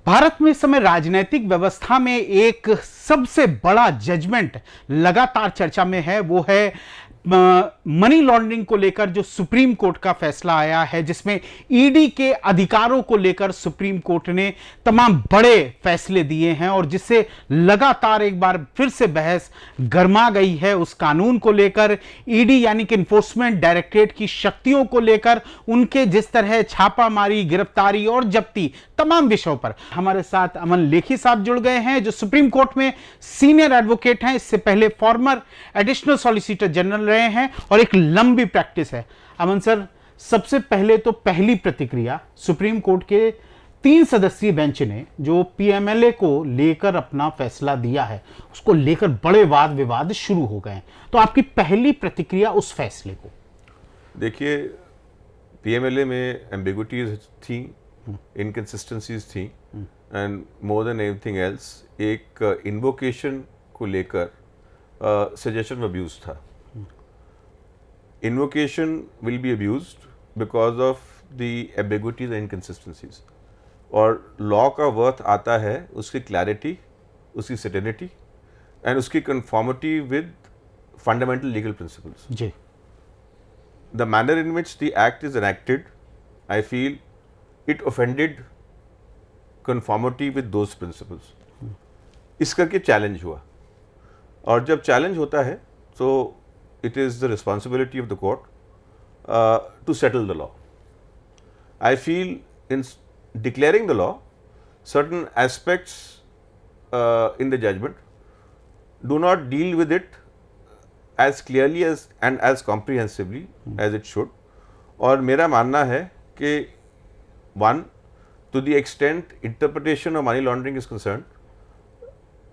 भारत में इस समय राजनीतिक व्यवस्था में एक सबसे बड़ा जजमेंट लगातार चर्चा में है, वो है मनी लॉन्ड्रिंग को लेकर जो सुप्रीम कोर्ट का फैसला आया है, जिसमें ईडी के अधिकारों को लेकर सुप्रीम कोर्ट ने तमाम बड़े फैसले दिए हैं और जिससे लगातार एक बार फिर से बहस गर्मा गई है उस कानून को लेकर। ईडी यानी कि इन्फोर्समेंट डायरेक्टरेट की शक्तियों को लेकर, उनके जिस तरह छापामारी, गिरफ्तारी और जब्ती, तमाम विषयों पर हमारे साथ अमन लेखी साहब जुड़ गए हैं, जो सुप्रीम कोर्ट में सीनियर एडवोकेट हैं, इससे पहले फॉर्मर एडिशनल सॉलिसिटर जनरल रहे हैं और एक लंबी प्रैक्टिस है। अमन सर, सबसे पहले तो पहली प्रतिक्रिया, सुप्रीम कोर्ट के 3 सदस्यीय बेंच ने जो पीएमएलए को लेकर अपना फैसला दिया है, उसको लेकर बड़े वाद विवाद शुरू हो गए हैं, तो आपकी पहली प्रतिक्रिया उस फैसले को? देखिए, पीएमएलए में एम्बिग्विटीज थी, इनकंसिस्टेंसीज थी and more than everything else एक इन्वोकेशन को लेकर सजेशन अब्यूज था। Invocation will be abused because of the ambiguities and inconsistencies. और लॉ का वर्थ आता है उसकी क्लैरिटी, उसकी सर्टेनिटी एंड उसकी conformity with fundamental legal principles. जी। The manner in which the act is enacted, I feel it offended conformity with those principles. इस करके चैलेंज हुआ, और जब चैलेंज होता है तो it is the responsibility of the court to settle the law. I feel in declaring the law, certain aspects in the judgment do not deal with it as clearly as and as comprehensively as it should. और मेरा मानना है कि one, to the extent interpretation of money laundering is concerned,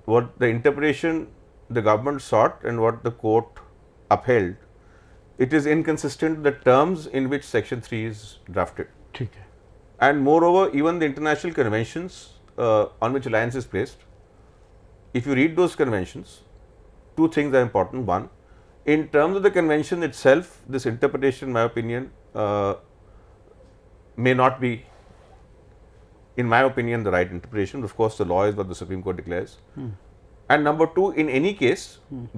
what the interpretation the government sought and what the court upheld, it is inconsistent with the terms in which section 3 is drafted. ठीक है। And moreover, even the international conventions on which reliance is placed, if you read those conventions, 2 things are important. One, in terms of the convention itself, this interpretation, in my opinion, may not be, in my opinion, the right interpretation. Of course, the law is what the Supreme Court declares. And number 2, in any case,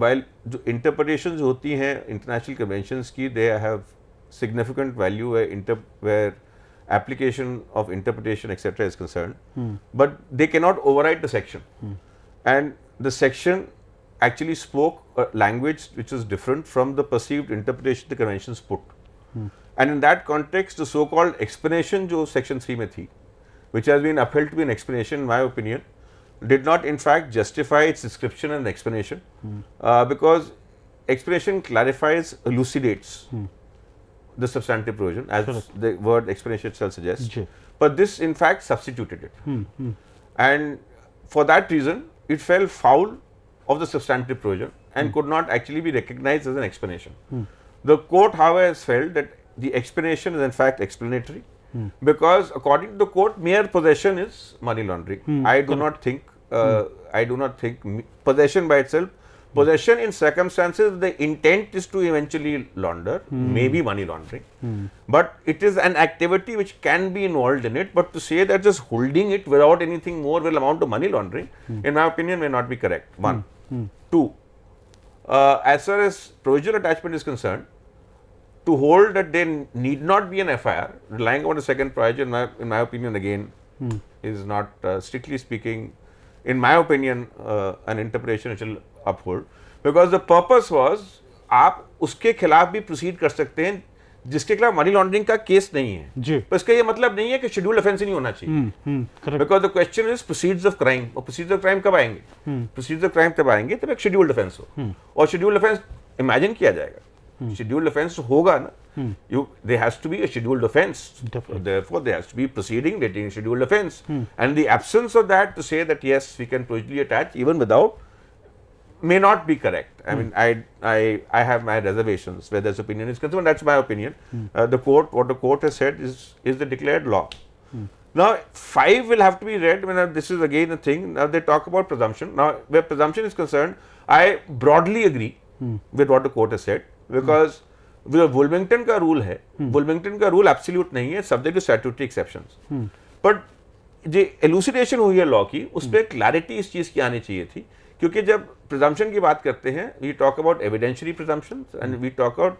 while जो interpretations होती हैं international conventions की, they have significant value where application of interpretation etc. is concerned, but they cannot override the section. And the section actually spoke a language which is different from the perceived interpretation the conventions put. And in that context, the so-called explanation जो section 3 में थी, which has been upheld to be an explanation, in my opinion, did not in fact justify its description and explanation, because explanation clarifies, elucidates the substantive provision, as the word explanation itself suggests, but this in fact substituted it. And for that reason it fell foul of the substantive provision and could not actually be recognized as an explanation. The court, however, has felt that the explanation is in fact explanatory, because according to the court, mere possession is money laundering. I do not think possession by itself, possession in circumstances the intent is to eventually launder, may be money laundering, but it is an activity which can be involved in it. But to say that just holding it without anything more will amount to money laundering, in my opinion, may not be correct. 1. 2, as far as provisional attachment is concerned, to hold that there need not be an FIR, relying on the second provision, in my opinion, again, is not, strictly speaking, in my opinion, an interpretation which will uphold, because the purpose was, आप उसके खिलाफ भी proceed कर सकते हैं जिसके खिलाफ money laundering का केस नहीं है जी। पर इसका ये मतलब नहीं है कि शेड्यूल्ड ऑफेंस ही नहीं होना चाहिए, because the question is proceeds of crime, और प्रोसीड्स ऑफ क्राइम कब आएंगे? प्रोसीड्स ऑफ क्राइम तब आएंगे तब एक शेड्यूल्ड ऑफेंस हो, और शेड्यूल्ड ऑफेंस इमेजिन किया जाएगा, scheduled offense होगा ना, there has to be a scheduled offense. Therefore, there has to be proceeding dating scheduled offense. And the absence of that, to say that yes, we can procedurally attach even without, may not be correct. I mean, I have my reservations where this opinion is concerned. That's my opinion. The court, what the court has said is the declared law. Now, 5 will have to be read. This is again a thing. Now they talk about presumption. Now, where presumption is concerned, I broadly agree with what the court has said, because वुल्मिंगटन का rule है, वुल्मिंगटन का rule absolute नहीं है, subject to statutory exceptions, but जो elucidation हुई है law की, उस पर क्लैरिटी इस चीज की आनी चाहिए थी, क्योंकि जब प्रिजम्पशन की बात करते हैं, we talk about evidentiary presumptions and we talk about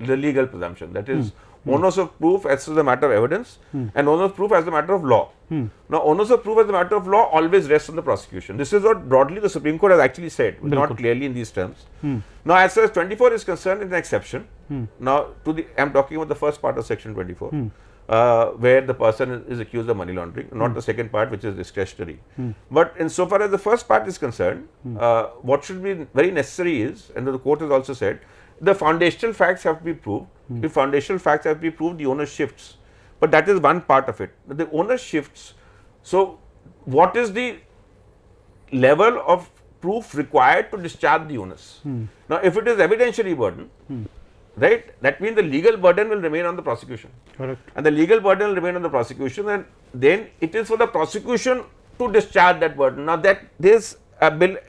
the legal presumption, that is onus of proof as to the matter of evidence and onus of proof as the matter of law. Now, onus of proof as the matter of law always rests on the prosecution. This is what broadly the Supreme Court has actually said, but not clearly in these terms. Now, as far as 24 is concerned, it's an exception. Now, I'm talking about the first part of section 24, where the person is accused of money laundering, not the second part, which is discretionary. But insofar as the first part is concerned, what should be very necessary is, and the court has also said, the foundational facts have to be proved. If foundational facts have to be proved, the onus shifts. But that is one part of it. The onus shifts. So, what is the level of proof required to discharge the onus? Now, if it is evidentiary burden, right, that means the legal burden will remain on the prosecution. Correct. And the legal burden will remain on the prosecution, and then it is for the prosecution to discharge that burden. Now, that this bill,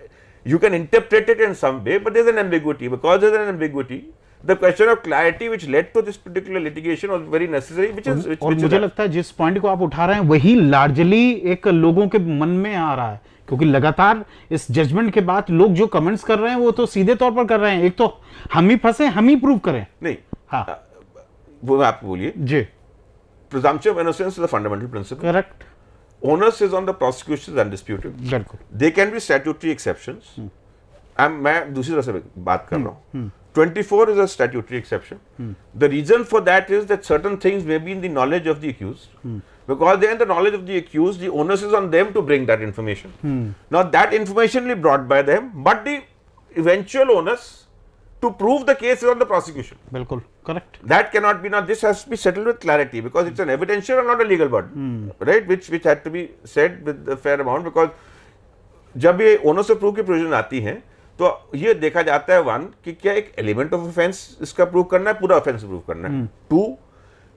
you can interpret it in some way, but there is an ambiguity. Because there is an ambiguity, the question of clarity which led to this particular litigation was very necessary, which is और मुझे लगता है जिस point को आप उठा रहे हैं वही लार्जली एक लोगों के मन में आ रहा है, क्योंकि लगातार इस जजमेंट के बाद लोग जो कमेंट्स कर रहे हैं वो तो सीधे तौर पर कर रहे हैं, एक तो हम ही फंसे, हम ही प्रूव करें। नहीं, हाँ, वो आप बोलिए जी। Presumption of innocence is a fundamental principle. Correct. Onus is on the prosecution is undisputed. बिल्कुल। They can be statutory exceptions. मैं दूसरी तरह से बात कर रहा हूँ। 24 is a statutory exception. The reason for that is that certain things may be in the knowledge of the accused. Because they are in the knowledge of the accused, the onus is on them to bring that information. Now that information will be brought by them, but the eventual onus to prove the case is on the prosecution. बिल्कुल correct. That cannot be. Now this has to be settled with clarity, because it's an evidential and not a legal burden, right? Which had to be said with a fair amount, because जब ये onus of proof की provision आती है, तो ये देखा जाता है, वन, कि क्या एक एलिमेंट ऑफ ऑफेंस इसका प्रूव करना है, पूरा ऑफेंस प्रूव करना है, टू,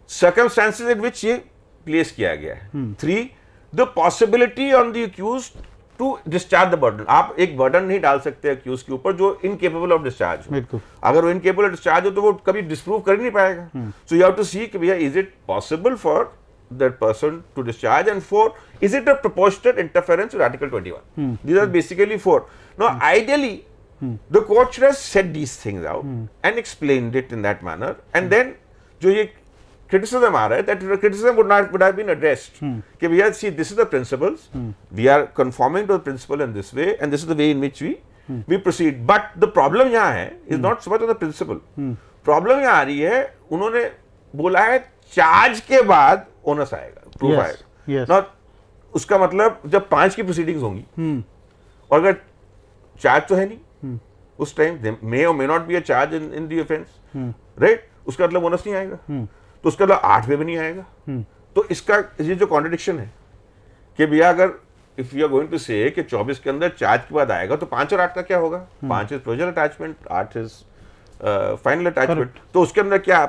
सर्कमस्टेंसेस इन विच ये प्लेस किया गया है, three, the possibility on the accused to discharge the burden. आप एक बर्डन नहीं डाल सकते अक्यूज के ऊपर जो इनकेपेबल ऑफ डिस्चार्ज हो। अगर वो इनकेपेबल ऑफ डिस्चार्ज हो तो वो कभी डिस्प्रूव कर ही नहीं पाएगा। सो यू हैव टू सी कि भैया is it possible for that person to discharge, and four, is it a proportionate interference with Article 21? These are basically four. Now, ideally, the court should have said these things out and explained it in that manner, and then जो ये criticism आ रहा है, that criticism would have been addressed कि भैया see, this is the principles, we are conforming to the principle in this way, and this is the way in which we proceed. But the problem यहाँ है is not so much of the principle. Problem यहाँ आ रही है, उन्होंने बोला है charge के बाद ओनस आएगा, प्रूफ आएगा। ना उसका मतलब जब 5 की प्रोसीडिंग्स होंगी और अगर चार्ज तो है नहीं उस टाइम, मे और may not be a charge in the offence, right, उसका मतलब ओनस नहीं आएगा, तो उसका मतलब 8 में भी नहीं आएगा। तो इसका ये जो कॉन्ट्रडिक्शन है कि भैया अगर if you are going to say कि 24 के अंदर चार्ज के बाद आएगा, तो 5 और 8 का क्या होगा? 5 is provisional attachment, 8 is final attachment. तो उसके अंदर क्या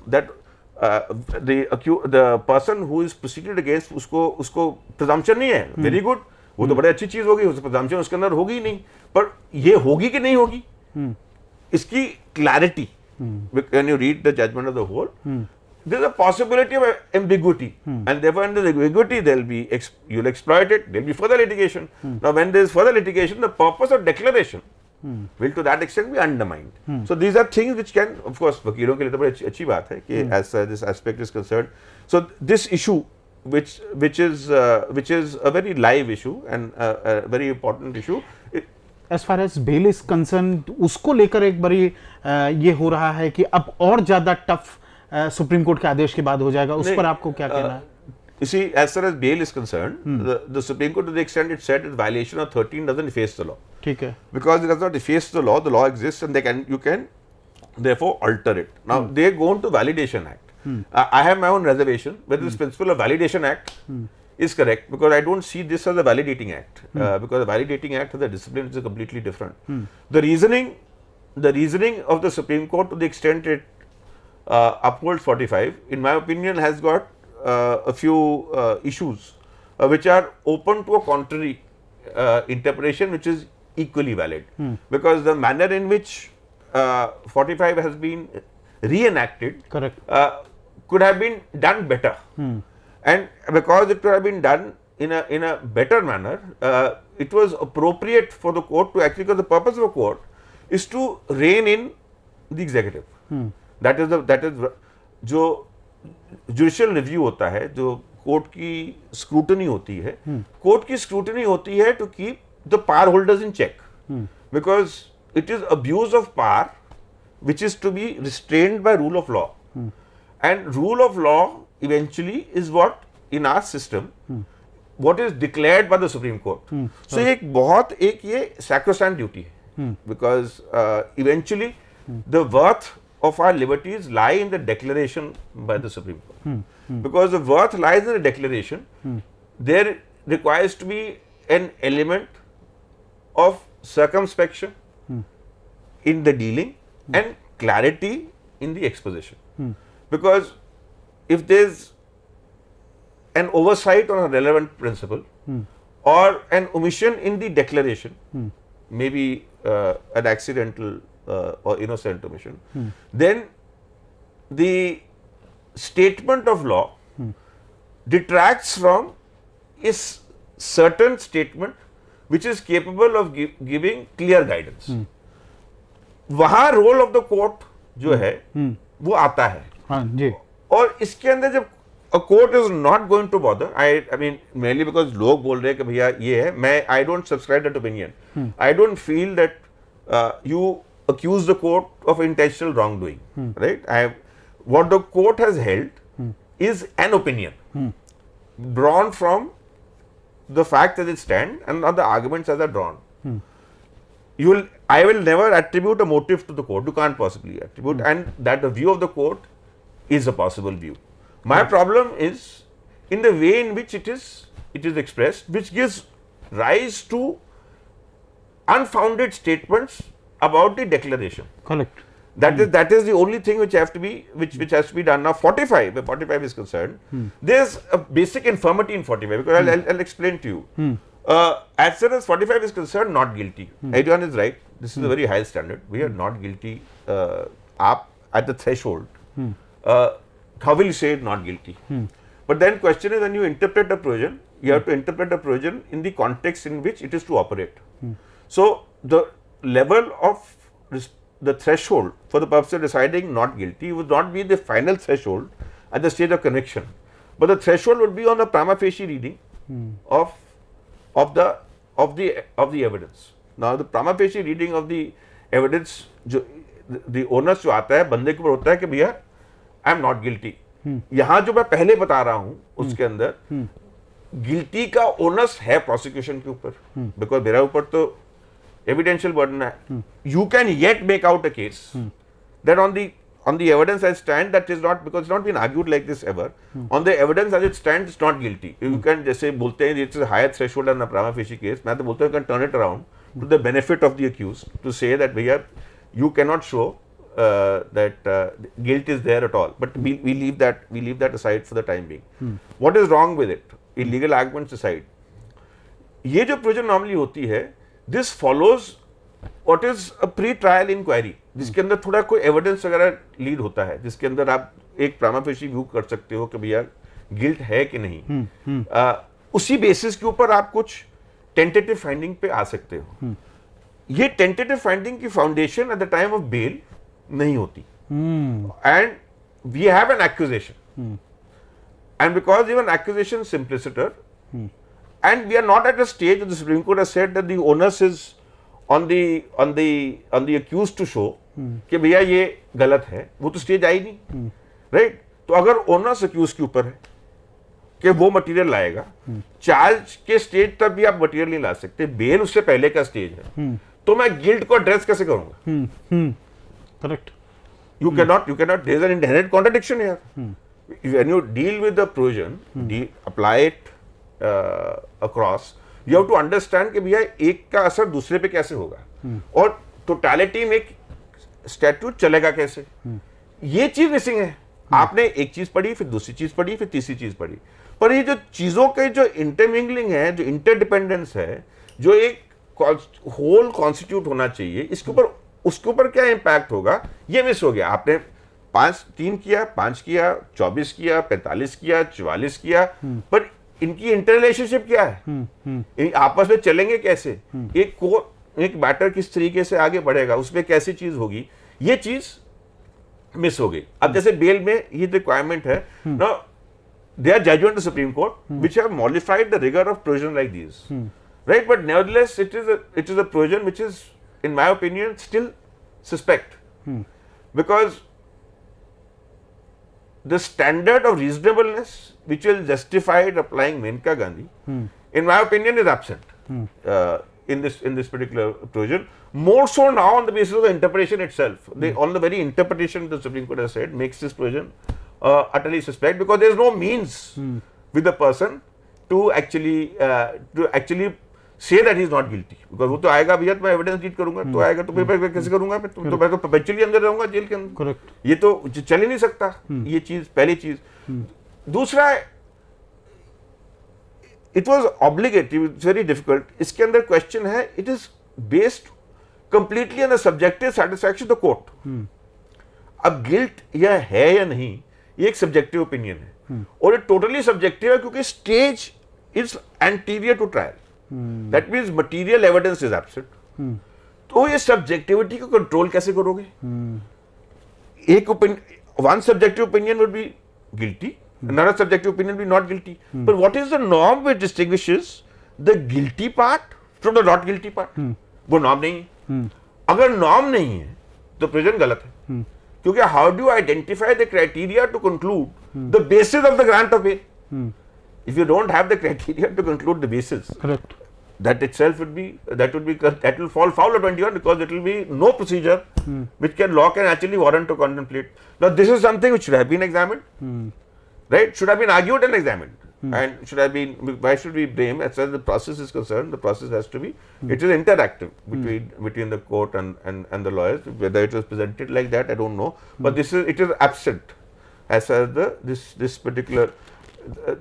that the person who is proceeded against उसको presumption नहीं है, very good, वो तो बड़ी अच्छी चीज होगी, उसको presumption उसके अंदर होगी ही नहीं, पर ये होगी कि नहीं होगी, इसकी clarity, when you read the judgment of the whole, there is a possibility of ambiguity, and therefore in the ambiguity you'll exploit it, there will be further litigation. Now when there is further litigation, the purpose of declaration will to that extent be undermined. So these are things which can, of course, वकीलों के लिए तो बड़ी अच्छी बात है कि as this aspect is concerned. So this issue, which is a very live issue and a very important issue. As far as bail is concerned, उसको लेकर एक बड़ी ये हो रहा है कि अब और ज्यादा टफ सुप्रीम कोर्ट के आदेश के बाद हो जाएगा, उस पर आपको क्या कहना है? You see, as far as bail is concerned, the Supreme Court, to the extent it said, its violation of 13 doesn't efface the law. ठीक है. Because it does not efface the law exists, and you can therefore alter it. Now they go into Validation Act. I have my own reservation whether this principle of Validation Act is correct, because I don't see this as a validating act, because the validating act has a discipline which is completely different. The reasoning of the Supreme Court, to the extent it upholds 45, in my opinion, has got a few issues which are open to a contrary interpretation, which is equally valid, because the manner in which 45 has been reenacted, correct, could have been done better. and because it could have been done in a better manner, it was appropriate for the court to actually, because the purpose of a court is to rein in the executive. that is जो judicial review होता है, जो court की scrutiny होती है, court की scrutiny होती है to keep the power holders in check, because it is abuse of power which is to be restrained by rule of law. And rule of law eventually is what in our system what is declared by the Supreme Court. So एक ये sacrosanct duty है, because eventually the worth of our liberties lie in the declaration by the Supreme Court. Because the worth lies in the declaration, there requires to be an element of circumspection in the dealing and clarity in the exposition. Because if there's an oversight on a relevant principle or an omission in the declaration, maybe an accidental or innocent omission, then the statement of law detracts from a certain statement which is capable of giving clear guidance. वहां role of the court जो है वो आता है. हाँ जी. और इसके अंदर जब a court is not going to bother, I mean mainly because लोग बोल रहे हैं कि भैया ये है, मैं I don't subscribe that opinion. I don't feel that you accuse the court of intentional wrongdoing, right? What the court has held is an opinion drawn from the facts as it stand and not the arguments as are drawn. I will never attribute a motive to the court. You can't possibly attribute, and that the view of the court is a possible view. My problem is in the way in which it is expressed, which gives rise to unfounded statements about the declaration. Correct. That is the only thing which has to be done. Now 45, where 45 is concerned, there's a basic infirmity in 45, because I'll explain to you. As far as 45 is concerned, not guilty. Everyone is right. This is a very high standard. We are not guilty. Up at the threshold. How will you say not guilty? But then question is, when you interpret a provision, you have to interpret a provision in the context in which it is to operate. So the level of the threshold for the purpose of deciding not guilty would not be the final threshold at the stage of conviction, but the threshold would be on the prima facie reading of the evidence. Now the prima facie reading of the evidence, जो the onus जो आता है बंदे के ऊपर होता है कि भैया आई एम नॉट गिल्टी. यहाँ जो मैं पहले बता रहा हूँ उसके अंदर गिल्टी का ओनस है प्रोसिक्यूशन के ऊपर, बिकॉज मेरा ऊपर तो evidential burden है. You can yet make out a case that on the evidence as stand, that is not, because it's not been argued like this ever. On the evidence as it stands, it's not guilty. You can जैसे बोलते हैं it's a higher threshold than a prima facie case. मैं तो बोलता हूँ you can turn it around to the benefit of the accused to say that भैया you cannot show that guilt is there at all. But we leave that aside for the time being. What is wrong with it? Illegal arguments aside, ये जो provision normally होती है, this follows what is a pre-trial inquiry, जिसके अंदर थोड़ा कोई evidence वगैरह lead होता है, जिसके अंदर आप एक प्राइमा फेशी व्यू कर सकते हो कि भैया गिल्ट है कि नहीं. उसी बेसिस के ऊपर आप कुछ टेंटेटिव फाइंडिंग पे आ सकते हो. ये टेंटेटिव फाइंडिंग की foundation at the time of bail नहीं होती, and we have an accusation, and because even accusation simpliciter, and we are not at a stage where the Supreme Court has said that the onus is on the accused to show कि भैया ये गलत है. वो तो stage I नहीं, right? तो अगर ओनस अक्यूज के ऊपर है कि वो मटेरियल लाएगा, चार्ज के स्टेज तक भी आप मटेरियल नहीं ला सकते, बेल उससे पहले का स्टेज है, तो मैं गिल्ट को एड्रेस कैसे करूंगा? Correct. You cannot. There is an inherent contradiction here. When you deal with the provision, apply it across, you have to understand कि भैया एक का असर दूसरे पे कैसे होगा, और टोटलिटी में स्टैट्यूट चलेगा कैसे. ये चीज मिसिंग है. आपने एक चीज पढ़ी, फिर दूसरी चीज पढ़ी, फिर तीसरी चीज पढ़ी, पर ये जो चीजों के जो इंटरमिंगलिंग है, जो इंटरडिपेंडेंस है, जो एक होल कॉन्स्टिट्यूट होना चाहिए, इसके ऊपर उसके ऊपर क्या इंपैक्ट होगा, ये मिस हो गया. आपने 3 किया, 5 किया, 24 किया, 45 किया, 44 किया, पर इनकी इंटर रिलेशनशिप क्या है? आपस में चलेंगे कैसे? एक मैटर किस तरीके से आगे बढ़ेगा, उसमें कैसी चीज होगी, ये चीज मिस हो गई। अब जैसे बेल में ये रिक्वायरमेंट है ना, there are judgment of Supreme Court which have modified the rigor of provision like these, right? But nevertheless, it is a provision which is, in my opinion, still suspect, because the standard of reasonableness which will justify applying Menka Gandhi, in my opinion, is absent in this particular provision. More so now on the basis of the interpretation itself. On the very interpretation the Supreme Court has said makes this provision utterly suspect, because there is no means with the person to actually say that he is not guilty, because वो तो आएगा भैया, तो मैं evidence read करूंगा, तो आएगा, तो फिर कैसे करूंगा, तो मैं तो परपेचुअली अंदर रहूंगा जेल के अंदर। करेक्ट, ये तो चल ही नहीं सकता। ये चीज पहली चीज। दूसरा, it was obligatory, it's very difficult. इसके अंदर क्वेश्चन है, it is based completely on the subjective satisfaction of the court. अब गिल्ट यह है या नहीं, ये एक सब्जेक्टिव ओपिनियन है, और ये टोटली सब्जेक्टिव है, क्योंकि stage is anterior to trial, that means material evidence is absent. तो ये सब्जेक्टिविटी को कंट्रोल कैसे करोगे? एक one subjective opinion would be guilty, another subjective opinion will be not guilty. But what is the norm which distinguishes the guilty part from the not guilty part? वो norm नहीं है। अगर norm नहीं है तो provision गलत है, क्योंकि how do you identify the criteria to conclude the basis of the grant of bail? If you don't have the criteria to conclude the basis, correct, that itself that will fall foul of 21, because it will be no procedure which law can actually warrant to contemplate. Now this is something which should have been examined. Right, should have been argued and examined, and should have been. Why should we blame? As far as the process is concerned, the process has to be. It is interactive between the court and the lawyers. Whether it was presented like that, I don't know. But it is absent as far as this particular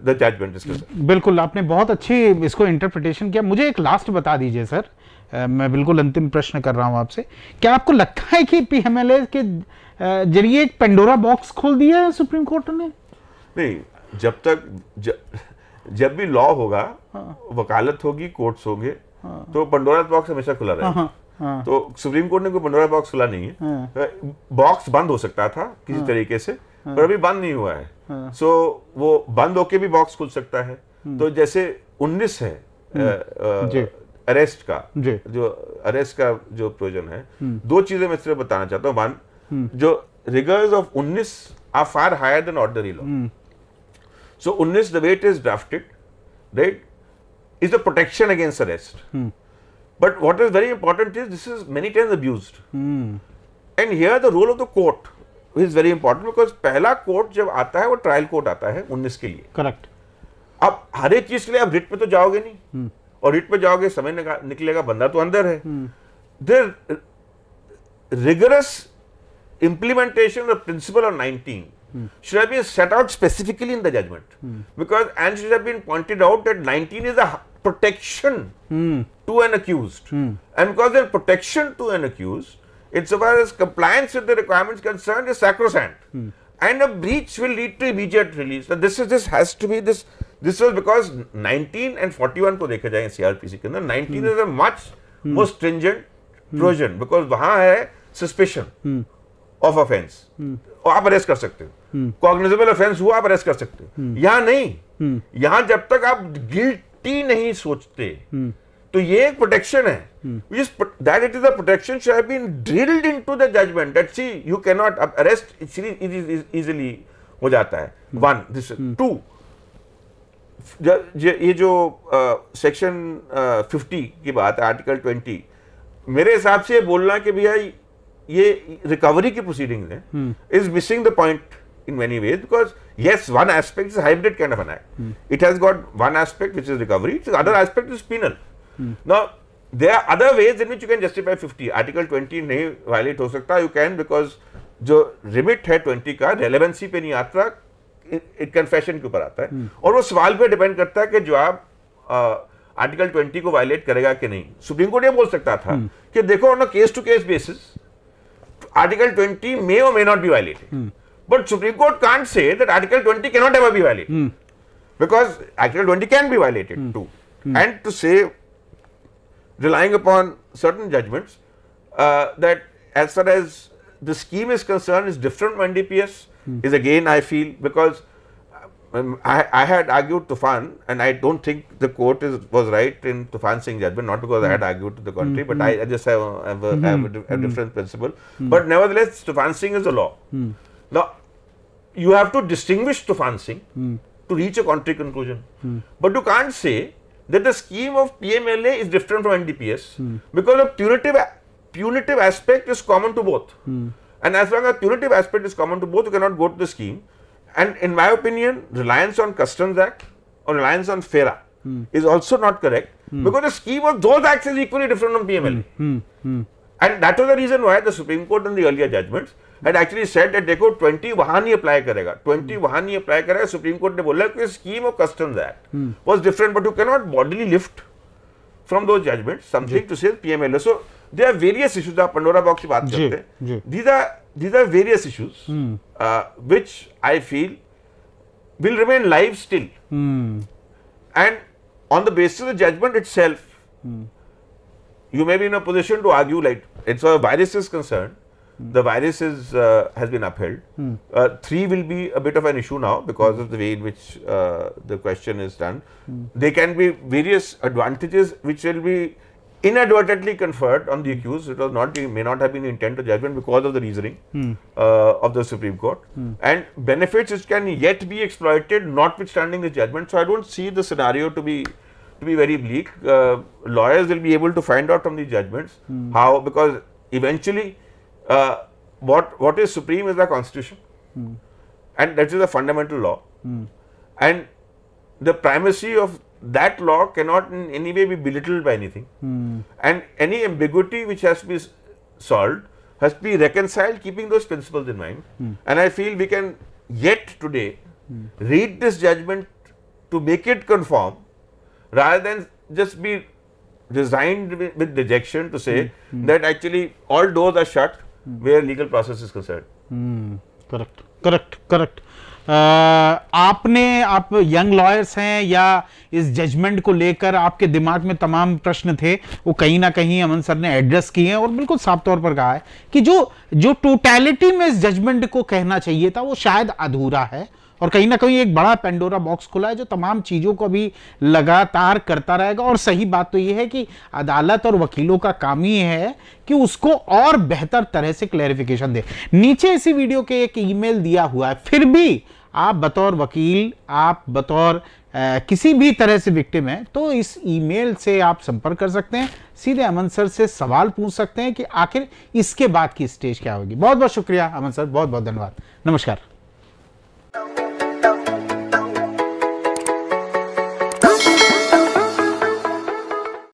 the judgment is concerned. बिल्कुल, आपने बहुत अच्छी इसको interpretation किया। मुझे एक last बता दीजिए सर, मैं बिल्कुल अंतिम प्रश्न कर रहा हूं आपसे। क्या आपको लगता है कि PMLA के जरिए एक पेंडोरा बॉक्स खोल दिया है सुप्रीम कोर्ट ने? नहीं, जब भी लॉ होगा, वकालत होगी, कोर्ट्स होंगे, तो पंडोरा बॉक्स हमेशा खुला रहेगा। तो सुप्रीम कोर्ट ने कोई पंडोरा बॉक्स खुला नहीं है। बॉक्स बंद हो सकता था किसी तरीके से, पर अभी बंद नहीं हुआ है। सो वो बंद होके भी बॉक्स खुल सकता है। तो जैसे 19 है अरेस्ट का, जो प्रोविजन है, दो चीजें मैं सिर्फ बताना चाहता हूँ। वन, जो riggers of 19 are far higher than ordinary law. So 19, the way it is drafted, right, is the protection against arrest. But what is very important is this is many times abused. And here the role of the court is very important, because पहला court जब आता है वो trial court आता है 19 के लिए। Correct. अब हर एक चीज के लिए आप रिट पे तो जाओगे नहीं, और रिट पे जाओगे समय निकलेगा, बंदा तो अंदर है। The rigorous implementation of principle of 19 should have been set out specifically in the judgment, because and should have been pointed out that 19 is a protection to an accused, and because the protection to an accused, insofar as compliance with the requirements concerned, is sacrosanct, and a breach will lead to immediate release. So this has to be this was because 19 and 41 को देखा जाए CRPC के अंदर, 19 is a much more stringent provision, because वहां है suspicion of offence, आप arrest कर सकते हो। कॉग्निजेबल ऑफेंस हुआ, आप अरेस्ट कर सकते हो। यहां नहीं, यहां जब तक आप गिल्टी नहीं सोचते, तो ये एक प्रोटेक्शन है, that it is a protection should have been drilled into the judgment, that see you can not arrest easily हो जाता है। वन दिस, टू, ये जो सेक्शन 50 की बात है, आर्टिकल 20, मेरे हिसाब से ये बोलना कि भैया ये रिकवरी की प्रोसीडिंग्स हैं, is missing the point in many ways, because yes, one aspect is a hybrid kind of an act. It has got one aspect which is recovery, the other aspect is penal. Now there are other ways in which you can justify 50. Article 20 नहीं violate हो सकता, you can, because जो remit है 20 का relevancy पे नहीं आता, confession के ऊपर आता है, और वो सवाल पे डिपेंड करता है कि जो आप आर्टिकल 20 को वायलेट करेगा कि नहीं। सुप्रीम कोर्ट ये बोल सकता था कि देखो on a case to case basis, Article 20 may or may not be violated. But Supreme Court can't say that Article 20 cannot ever be violated. Because Article 20 can be violated too. And to say, relying upon certain judgments, that as far as the scheme is concerned is different from NDPS is again, I feel, because I had argued Tufan, and I don't think the court was right in Tufan Singh judgment, not because I had argued to the contrary, but I just have a different principle. But nevertheless, Tufan Singh is the law. Now, you have to distinguish Tufan Singh to reach a contrary conclusion. But you can't say that the scheme of PMLA is different from NDPS because the punitive aspect is common to both. And as long as punitive aspect is common to both, you cannot go to the scheme. And in my opinion, reliance on Customs Act or reliance on FERA is also not correct because the scheme of those acts is equally different from PMLA. And that was the reason why the Supreme Court in the earlier judgments had actually said that देखो 20 वहाँ नहीं apply करेगा, 20 वहाँ नहीं apply करेगा. Supreme Court ने बोला कि scheme of Customs Act was different, but you cannot bodily lift from those judgments something to say PMLA. So there are various issues. आप पंडोरा बॉक्स की बात करते हैं. These are various issues which I feel will remain live still. And on the basis of the judgment itself, you may be in a position to argue like, as far as virus is concerned, the virus has been upheld. 3 will be a bit of an issue now because of the way in which the question is done. There can be various advantages which will be inadvertently conferred on the accused. It was not, may not have been the intent of judgment because of the reasoning of the Supreme Court, and benefits which can yet be exploited notwithstanding the judgment. So I don't see the scenario to be very bleak. Lawyers will be able to find out from the judgments how, because eventually what is supreme is the Constitution, and that is a fundamental law, and the primacy of that law cannot in any way be belittled by anything, and any ambiguity which has to be solved has to be reconciled keeping those principles in mind. And I feel we can yet today read this judgment to make it conform rather than just be resigned with dejection to say that actually all doors are shut where legal process is concerned. Correct. आप young lawyers हैं या इस judgement को लेकर आपके दिमाग में तमाम प्रश्न थे, वो कहीं ना कहीं अमन सर ने एड्रेस किए हैं और बिल्कुल साफ तौर पर कहा है कि जो टोटलिटी में इस जजमेंट को कहना चाहिए था वो शायद अधूरा है, और कहीं ना कहीं एक बड़ा पेंडोरा बॉक्स खुला है जो तमाम चीजों को भी लगातार करता रहेगा. और सही बात तो यह है कि अदालत और वकीलों का काम ही है कि उसको और बेहतर तरह से क्लैरिफिकेशन दे. नीचे इसी वीडियो के एक ईमेल दिया हुआ है, फिर भी आप बतौर वकील, आप बतौर किसी भी तरह से विक्टिम हैं तो इस ईमेल से आप संपर्क कर सकते हैं, सीधे अमन सर से सवाल पूछ सकते हैं कि आखिर इसके बाद की स्टेज क्या होगी. बहुत बहुत शुक्रिया अमन सर, बहुत बहुत धन्यवाद. नमस्कार.